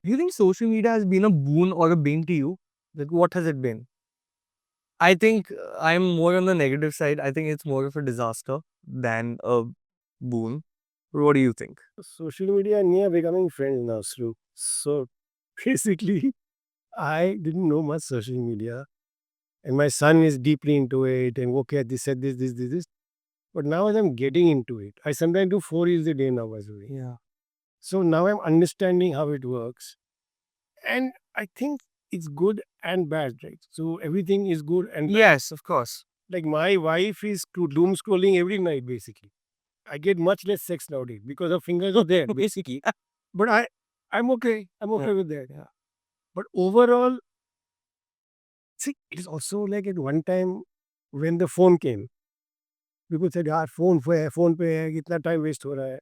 Do you think social media has been a boon or a bane to you? Like, what has it been? I think I'm more on the negative side. I think it's more of a disaster than a boon. What do you think? Social media and me are becoming friends now, Sru. So basically, I didn't know much social media, and my son is deeply into it. And okay, this said this. But now as I'm getting into it, I sometimes do 4 years a day now, by the way. Yeah. So now I'm understanding how it works, and I think it's good and bad, right? So everything is good and bad. Yes, of course. Like my wife is doom scrolling every night, basically. I get much less sex nowadays because her fingers are there, basically. But I'm okay. I'm Yeah. okay with that. Yeah. But overall, see, it is also like at one time when the phone came, people said, "यार phone पे है, कितना time waste हो रहा है."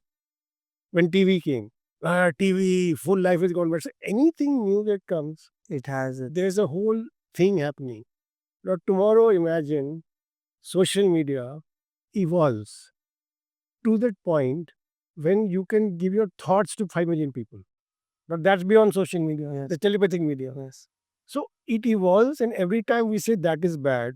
When TV came, TV, full life is gone. But anything new that comes, It has it. there's a whole thing happening. Now tomorrow, imagine social media evolves to that point when you can give your thoughts to 5 million people. But that's beyond social media, Yes. the telepathic media. Yes. So it evolves, and every time we say that is bad,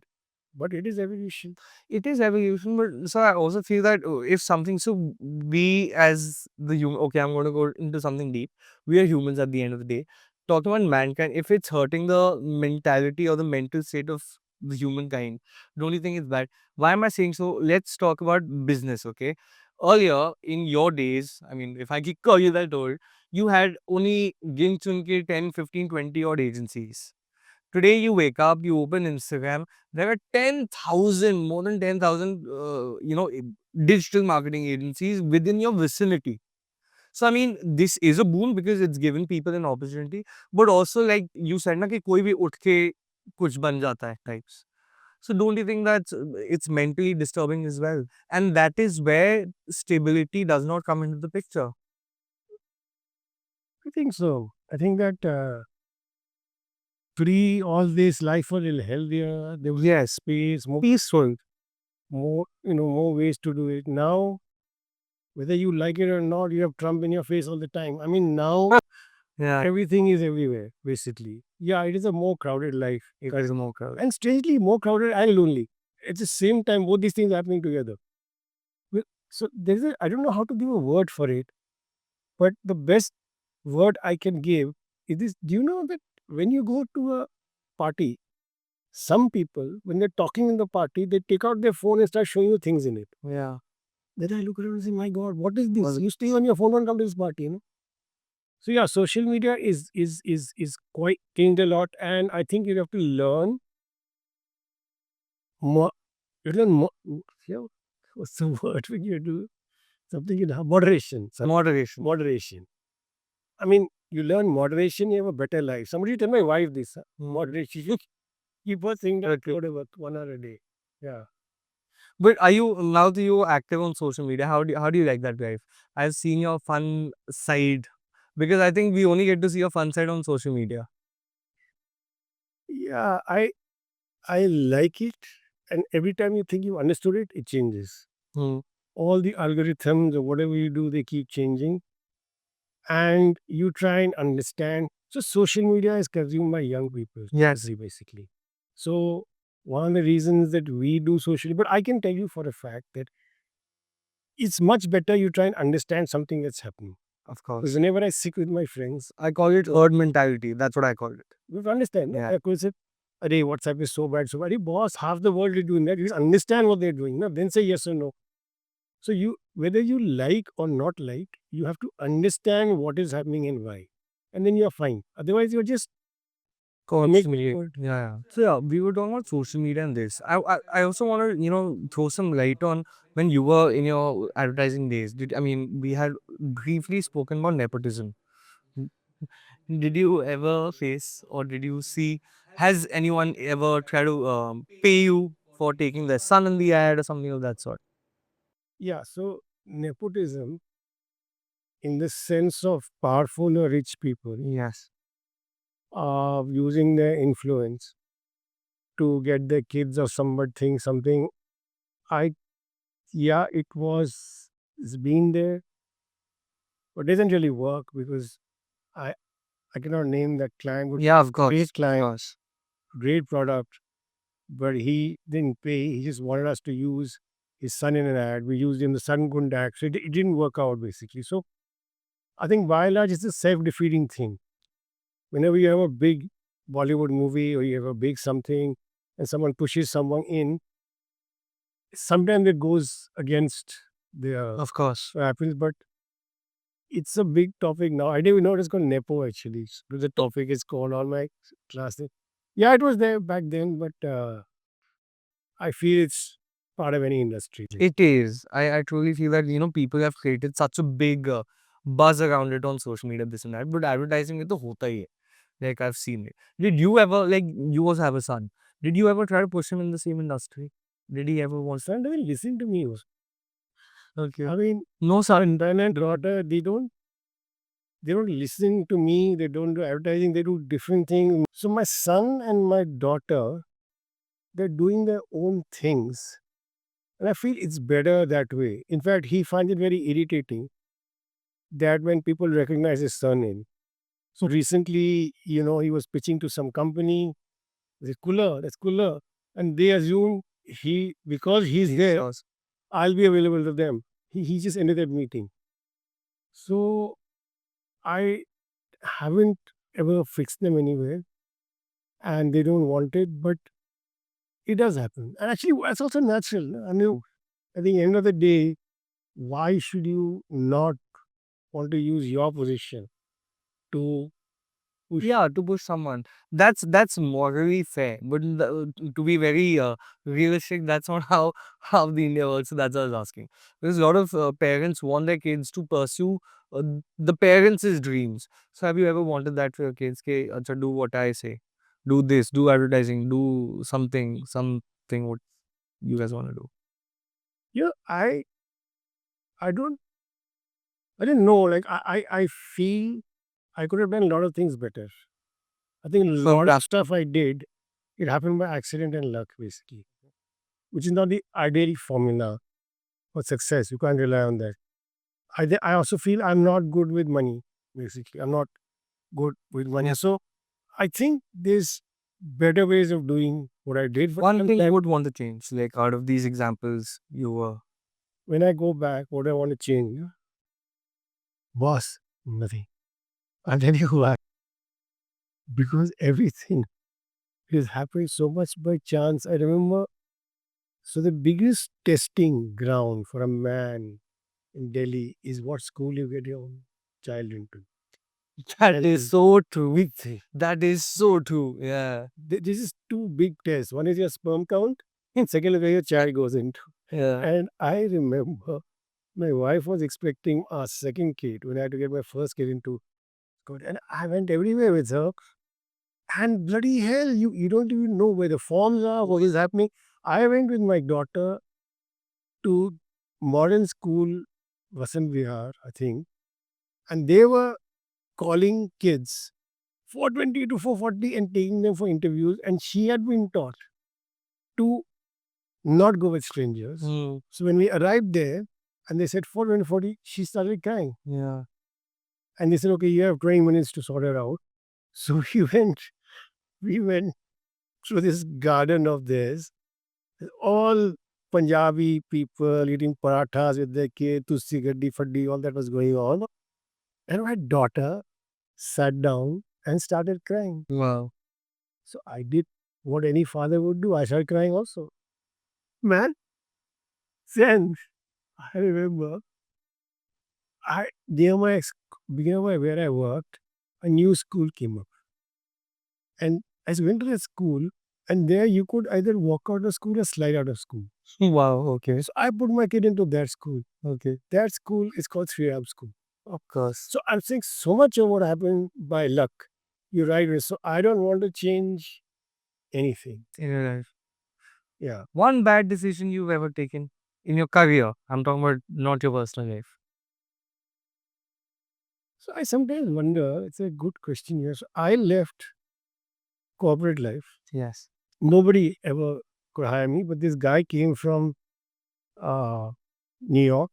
but it is evolution. It is evolution, but so I also feel that if something, so we as the human, okay, I'm going to go into something deep. We are humans at the end of the day. Talking about mankind, if it's hurting the mentality or the mental state of the humankind, don't you think it's bad? Why am I saying so? Let's talk about business, okay? Earlier in your days, I mean, if I could call you that old, you had only gin chunke 10, 15, 20 odd agencies. Today you wake up, you open Instagram, there are 10,000, more than 10,000, digital marketing agencies within your vicinity. So, I mean, this is a boon because it's given people an opportunity, but also like you said, na, कि कोई भी उठ के कुछ बन जाता है types. So, don't you think that it's mentally disturbing as well? And that is where stability does not come into the picture. I think so. I think that pre all this life was a little healthier. There was Yes. space, more Peaceful. more ways to do it. Now, whether you like it or not, you have Trump in your face all the time. I mean, now Yeah, everything is everywhere, basically. Yeah, it is a more crowded life. it is more crowded. And strangely, more crowded and lonely. At the same time, both these things happening together. So there's I don't know how to give a word for it, but the best word I can give is this. Do you know that when you go to a party, some people, when they're talking in the party, they take out their phone and start showing you things in it. Yeah. Then I look around and say, my God, what is this? Was- You stay on your phone and come to this party, So yeah, social media is quite changed a lot, and I think you have to learn more. You learn more. Yeah, what's the word when you do something in moderation? Moderation. Moderation. I mean, you learn moderation, you have a better life. Somebody tell my wife this. Moderation. You keep her saying that Okay. whatever 1 hour a day. Yeah. But are you now that you're active on social media? How do you like that life? I've seen your fun side because I think we only get to see your fun side on social media. Yeah, I like it. And every time you think you understood it, it changes. Hmm. All the algorithms or whatever you do, they keep changing. And you try and understand. So social media is consumed by young people, Yes. basically. So one of the reasons that we do social, but I can tell you for a fact that it's much better you try and understand something that's happening. Of Because course. whenever I sit with my friends, I call it herd mentality. That's what I call it. you have to understand. Yeah. I could say, "Arey, WhatsApp is so bad, so bad." Arey, boss, half the world is doing that. You just understand what they're doing. No? Then say yes or no. So you, whether you like or not like, you have to understand what is happening and why. And then you're fine. Otherwise, you're just Constantly. Yeah, yeah. So yeah, we were talking about social media and this. I also want to throw some light on when you were in your advertising days. We had briefly spoken about nepotism. Did you ever face or did you see? Has anyone ever tried to pay you for taking their son in the ad or something of that sort? yeah. So nepotism, in the sense of powerful or rich people, Yes. using their influence to get their kids or something. I yeah, it's been there, but it doesn't really work because I I cannot name that client, but Yeah, of great course. Of client, course. great product, but he didn't pay. He just wanted us to use his son in an ad. We used him, the son couldn't act. So it didn't work out basically. So I think by and large, it's a self defeating thing. Whenever you have a big Bollywood movie or you have a big something and someone pushes someone in, sometimes it goes against their Of course. happens, but it's a big topic now. I didn't even know it was called Nepo actually. So the topic is called on my class. Yeah, it was there back then, but I feel it's part of any industry. It is. I truly feel that, people have created such a big buzz around it on social media, this and that. But advertising it to hota hi hai. Like I've seen it. Did you ever, like, you also have a son. Did you ever try to push him in the same industry? Did he ever want Son doesn't listen to me. Okay. I mean, No, son. son and daughter, they don't listen to me. They don't do advertising. They do different things. So my son and my daughter, they're doing their own things. And I feel it's better that way. In fact, he finds it very irritating that when people recognize his surname. So recently, he was pitching to some company. They said, Kula, that's Kula. And they assume because he's here, Yes. I'll be available to them. He just ended that meeting. So I haven't ever fixed them anywhere and they don't want it, but it does happen. And actually, that's also natural. I mean, at the end of the day, why should you not want to use your position to push? Yeah, to push someone. That's morally fair. But to be very realistic, that's not how the India works. So that's what I was asking. Because a lot of parents want their kids to pursue the parents' dreams. So have you ever wanted that for your kids? Okay, acha, do what I say. Do this. Do advertising. Do something. What you guys want to do? Yeah, I don't I didn't know. Like I feel I could have done a lot of things better. I think a So lot of stuff I did, it happened by accident and luck, basically, which is not the ideal formula for success. You can't rely on that. I also feel I'm not good with money, basically. I'm not good with money. So I think there's better ways of doing what I did. But one thing you would want to change, like out of these examples, you were. when I go back, what I want to change, boss, nothing. I'll tell you why. Because everything is happening so much by chance. I remember, so the biggest testing ground for a man in Delhi is what school you get your child into. That is so true. That is so true. Yeah. This is two big tests. One is your sperm count, and second is where your child goes into. Yeah. And I remember my wife was expecting our second kid when I had to get my first kid into school. And I went everywhere with her. And bloody hell, you don't even know where the forms are, what is happening. I went with my daughter to modern school, Vasant Vihar, I think, and they were calling kids 420 to 440 and taking them for interviews. And she had been taught to not go with strangers. Hmm. So when we arrived there and they said 420, 40, she started crying. Yeah. And they said, okay, you have 20 minutes to sort her out. So we went through this garden of theirs, all Punjabi people eating parathas with their kid, tusi gaddi faddi, all that was going on. And my daughter sat down and started crying. Wow. So I did what any father would do. I started crying also. Man, then I remember near my near where I worked, a new school came up. And I went to the school, and there you could either walk out of school or slide out of school. Wow. Okay. So I put my kid into that school. Okay. That school is called Sri Ram School. Of course. So I'm saying so much of what happened by luck. You're right. So I don't want to change anything. In your life. Yeah. One bad decision you've ever taken in your career. I'm talking about not your personal life. So I sometimes wonder, it's a good question here. So I left corporate life. Yes. Nobody ever could hire me, but this guy came from uh, New York.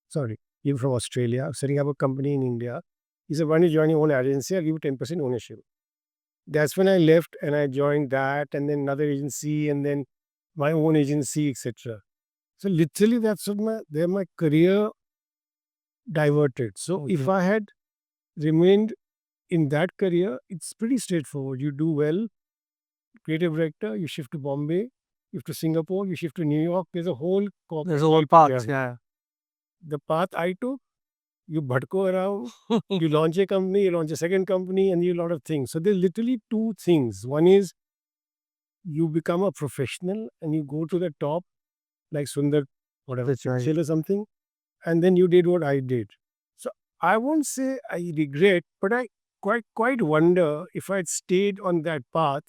Sorry, came from Australia, setting up a company in India. He said, "Why don't you join your own agency? I'll give you 10% ownership." That's when I left and I joined that, and then another agency, and then my own agency, etc. So literally, that's what my career diverted. So if Okay. I had remained in that career, it's pretty straightforward. You do well, creative director, you shift to Bombay, you shift to Singapore, you shift to New York. There's a whole There's corporate a whole life path. journey. Yeah. The path I took, you bhatko around, you launch a company, you launch a second company, and you do a lot of things. So there's literally two things. One is you become a professional and you go to the top, like Sundar, whatever, That's right. Pichel or something, and then you did what I did. So I won't say I regret, but I quite wonder if I'd stayed on that path,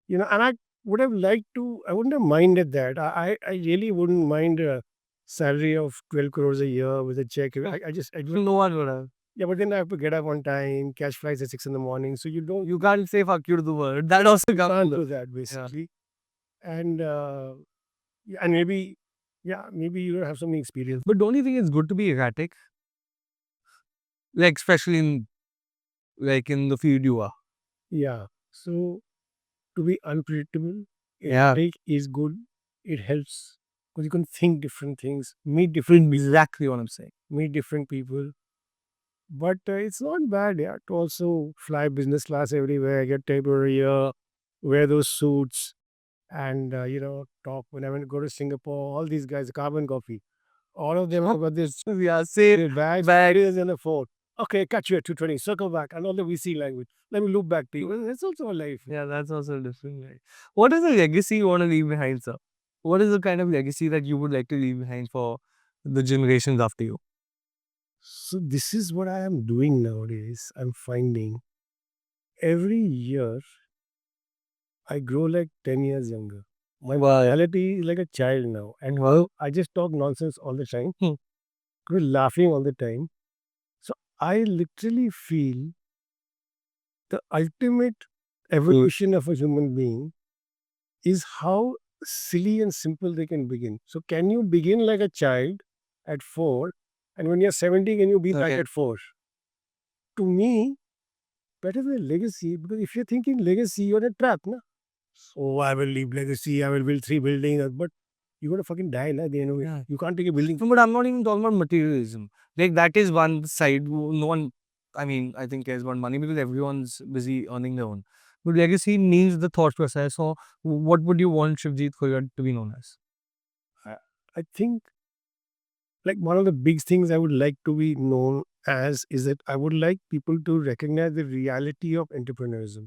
and I would have liked to. I wouldn't have minded that. I really wouldn't mind a salary of 12 crores a year with a check. I just No one would have. yeah, but then I have to get up on time, catch flights at 6 in the morning. So you don't You can't say fuck you to the world. That also you comes. can't do that basically. And yeah, and maybe you don't have some experience. But don't you think it's good to be erratic? Like especially in the field you are. Yeah. So to be unpredictable, Yeah. erratic is good. It helps because you can think different things, meet different Exactly what I'm saying. meet different people. But it's not bad, yeah, to also fly business class everywhere, get temporary wear those suits, and talk when I went to go to Singapore. All these guys, carbon copy, all of them have got this Yeah, same their bags, bag. is in the fort. Okay, catch you at 220, circle back, and all the VC language. Let me loop back to you. Well, that's also a life. Yeah, that's also different. Right? What is the legacy you want to leave behind, sir? What is the kind of legacy that you would like to leave behind for the generations after you? So this is what I am doing nowadays. I'm finding every year I grow like 10 years younger. My reality is like a child now. And I just talk nonsense all the time. We're laughing all the time. So I literally feel the ultimate evolution of a human being is how silly and simple they can begin. So can you begin like a child at 4, and when you're 70, can you be back Okay. at 4? To me, better than legacy, because if you're thinking legacy, you're in a trap, na? Oh, I will leave legacy, I will build 3 buildings, but you're gonna fucking die, na, at the end of it. Yeah. You can't take a building. No, but I'm not even talking about materialism. Like that is one side. No one, I mean, I think cares about money because everyone's busy earning their own. But legacy needs the thought process. So, what would you want Shivjit Khurga to be known as? I, I think like one of the big things I would like to be known as is that I would like people to recognize the reality of entrepreneurship,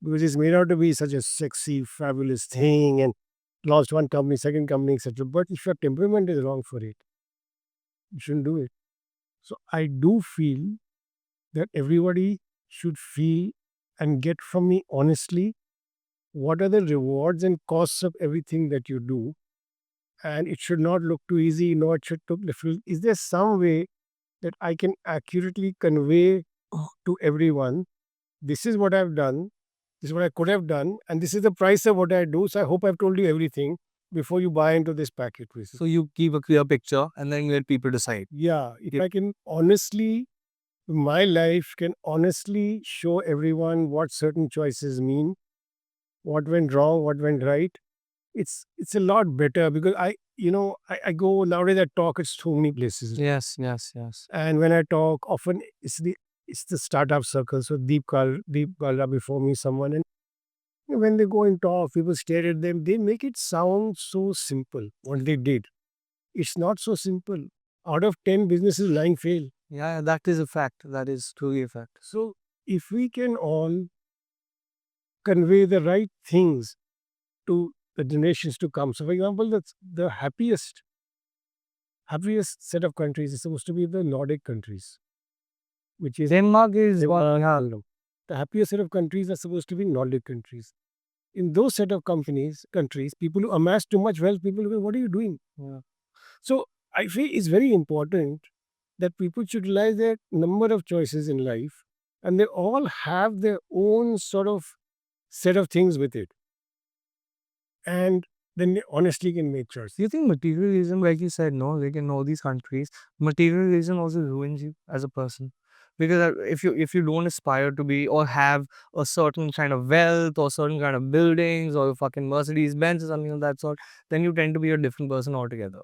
because it's made out to be such a sexy, fabulous thing and launched one company, second company, etc. But if your temperament is wrong for it, you shouldn't do it. So I do feel that everybody should feel and get from me honestly what are the rewards and costs of everything that you do. And it should not look too easy, no, it should look difficult. Is there some way that I can accurately convey to everyone, this is what I've done, this is what I could have done, and this is the price of what I do. So I hope I've told you everything before you buy into this package. So, you keep a clear picture and then let people decide. Yeah, if I can honestly, my life can honestly show everyone what certain choices mean, what went wrong, what went right. It's a lot better because I go nowadays. I talk at so many places, Yes, yes, yes. and when I talk, often it's the startup circle. So Deep Kalra before me, someone, and when they go and talk, people stare at them. They make it sound so simple. What they did, it's not so simple. Out of 10 businesses, 9 fail. Yeah, that is a fact. That is truly a fact. So if we can all convey the right things to the generations to come. So, for example, that's the happiest set of countries is supposed to be the Nordic countries, which is Denmark is the happiest set of countries are supposed to be Nordic countries. In those set of countries, people who amass too much wealth, people go, what are you doing? Yeah. So I feel it's very important that people should realize that number of choices in life, and they all have their own sort of set of things with it. And then they honestly can make choices. Do you think materialism, like you said, no, like in all these countries, materialism also ruins you as a person? Because if you don't aspire to be or have a certain kind of wealth or certain kind of buildings or fucking Mercedes Benz or something of that sort, then you tend to be a different person altogether.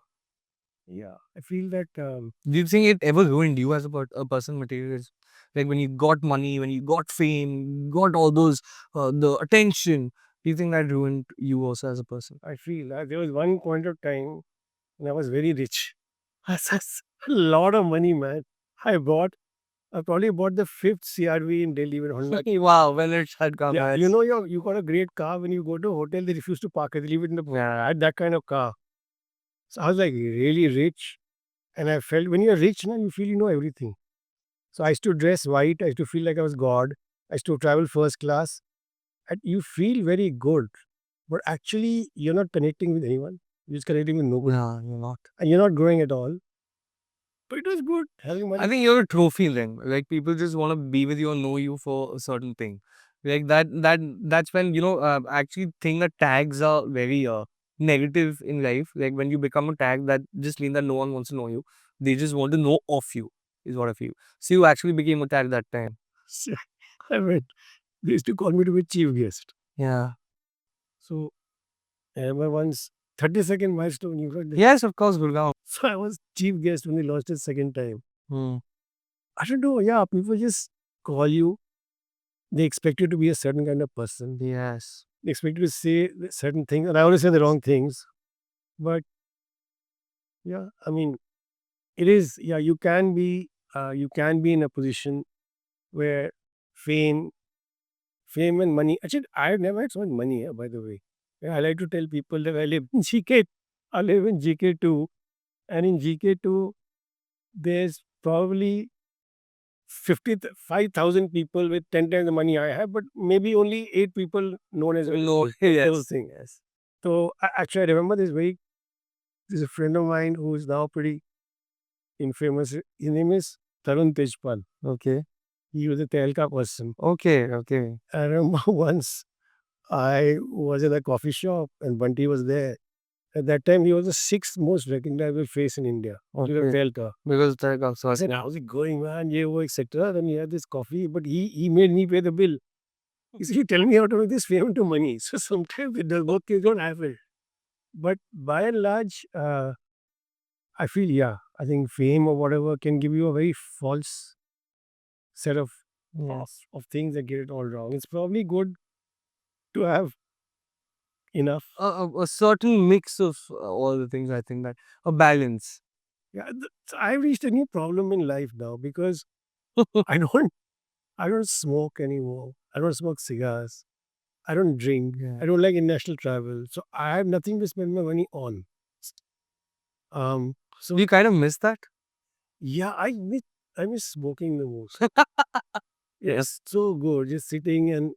Yeah, I feel that Do you think it ever ruined you as a person, materialism? Like when you got money, when you got fame, got all those the attention. Do you think that ruined you also as a person? I feel there was one point of time when I was very rich. That's a lot of money, man. I bought, I probably bought the fifth CRV in Delhi with Honda. Wow, when it had come, Yeah, you know, you got a great car. When you go to a hotel, they refuse to park it. They leave it in the. I had that kind of car. So I was like really rich, and I felt when you're rich, now you feel you know everything. So I used to dress white. I used to feel like I was God. I used to travel first class, and you feel very good. But actually, you're not connecting with anyone. You're just connecting with nobody, no, you're not. and you're not growing at all. But it was good having I money. think you're a trophy then. Like people just want to be with you or know you for a certain thing. Like that's when actually think that tags are very negative in life. Like when you become a tag, that just means that no one wants to know you. They just want to know of you. Is what I feel. So you actually became a tag that time. I mean, they used to call me to be chief guest. Yeah. So I remember once 30-second milestone. You got this. Yes, of course, Gurgaon. So I was chief guest when they launched it second time. Hmm. I don't know. Yeah, people just call you. They expect you to be a certain kind of person. Yes. They expect you to say certain things, and I always say the wrong things. But yeah, I mean, it is. Yeah, you can be in a position where fame, fame and money. Actually, I've never had so much money. By the way, yeah, I like to tell people that I live in GK. I live in GK2, and in GK2, there's probably 55,000 people with 10 times the money I have, but maybe only 8 people known as No. those Yes. things. Yes. So actually, I remember there's a friend of mine who is now pretty infamous. His name is Tarun Tejpal. Okay. He was a Telka person. Okay. Okay. I remember once I was in a coffee shop and Bunty was there. At that time, he was the sixth most recognizable face in India. Okay. Telka. Because that got so I said, how's it going, man? Yeah, etc. Then he had this coffee, but he made me pay the bill. He said, you tell me how to make this fame into money. So sometimes it does both things don't happen. But by and large, I feel, yeah, I think fame or whatever can give you a very false set of, of things that get it all wrong. It's probably good to have enough. A certain mix of all the things. I think that a balance. Yeah, so I've reached a new problem in life now because I don't, I don't smoke anymore. I don't smoke cigars. I don't drink. Yeah. I don't like international travel. So I have nothing to spend my money on. So Do you kind of miss that? yeah, I miss smoking the most. Yes, so good. Just sitting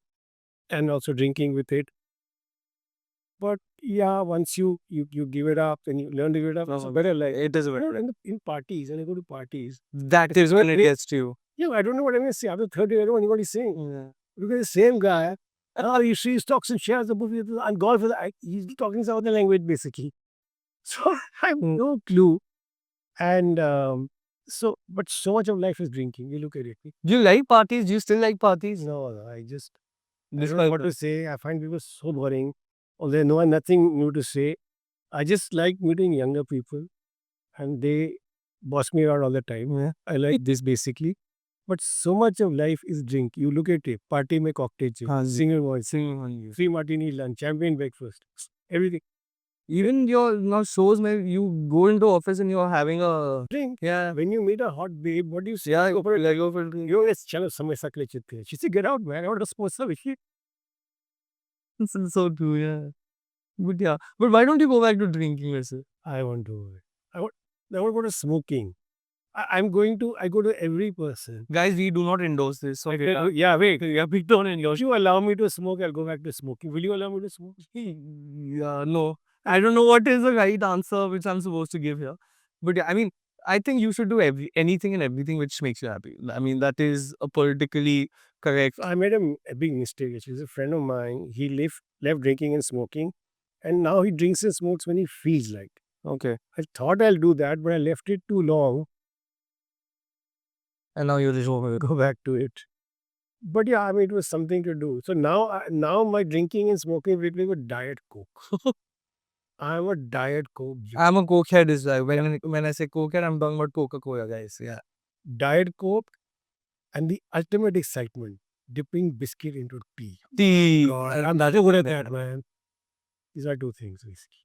and also drinking with it. But yeah, once you give it up and you learn to give it up, it's a better life. It is a You better. know, in parties, when I go to parties, That is when it gets to you. yeah, I don't know what I'm going to say. After 30, I don't know what anybody's saying. Yeah. Because the same guy, you see stocks and shares, the movie, and golf, he's talking some other language basically. So I have no clue. And but so much of life is drinking. You look at it. Do you like parties? Do you still like parties? No, I just, I This don't know what to say. I find people so boring. Although no one nothing new to say. I just like meeting younger people and they boss me around all the time. Yeah. I like this basically. But so much of life is drink. You look at it, party mein cocktail, single voice, Singing on you. free martini lunch, champagne breakfast, everything. Even your now shows, maybe you go into office and you're having a Drink. yeah. When you meet a hot babe, what do you say? Yeah, Go for it. like go for it. You know, chalo samay sak le chitte hai. She said, get out, man. I want to suppose some shit. This is so true, yeah. But yeah, but why don't you go back to drinking, let's say? I want to. I want to go to smoking. I go to every person. Guys, we do not endorse this. So Yeah, wait. yeah, we don't endorse. If you allow me to smoke, I'll go back to smoking. Will you allow me to smoke? Yeah, no. I don't know what is the right answer which I'm supposed to give here. But yeah, I mean, I think you should do anything and everything which makes you happy. I mean, that is a politically correct. I made a big mistake. Actually, a friend of mine, he left drinking and smoking. and now he drinks and smokes when he feels like. Okay. I thought I'll do that, but I left it too long. And now you just Go back to it. But yeah, I mean, it was something to do. So now my drinking and smoking replace with Diet Coke. I'm a Diet Coke. I'm a cokehead as well. When I say cokehead, I'm talking about Coca-Cola, guys. Yeah. Diet Coke and the ultimate excitement, dipping biscuit into tea. Tea. God, I'm not good at that, man. These are two things, basically.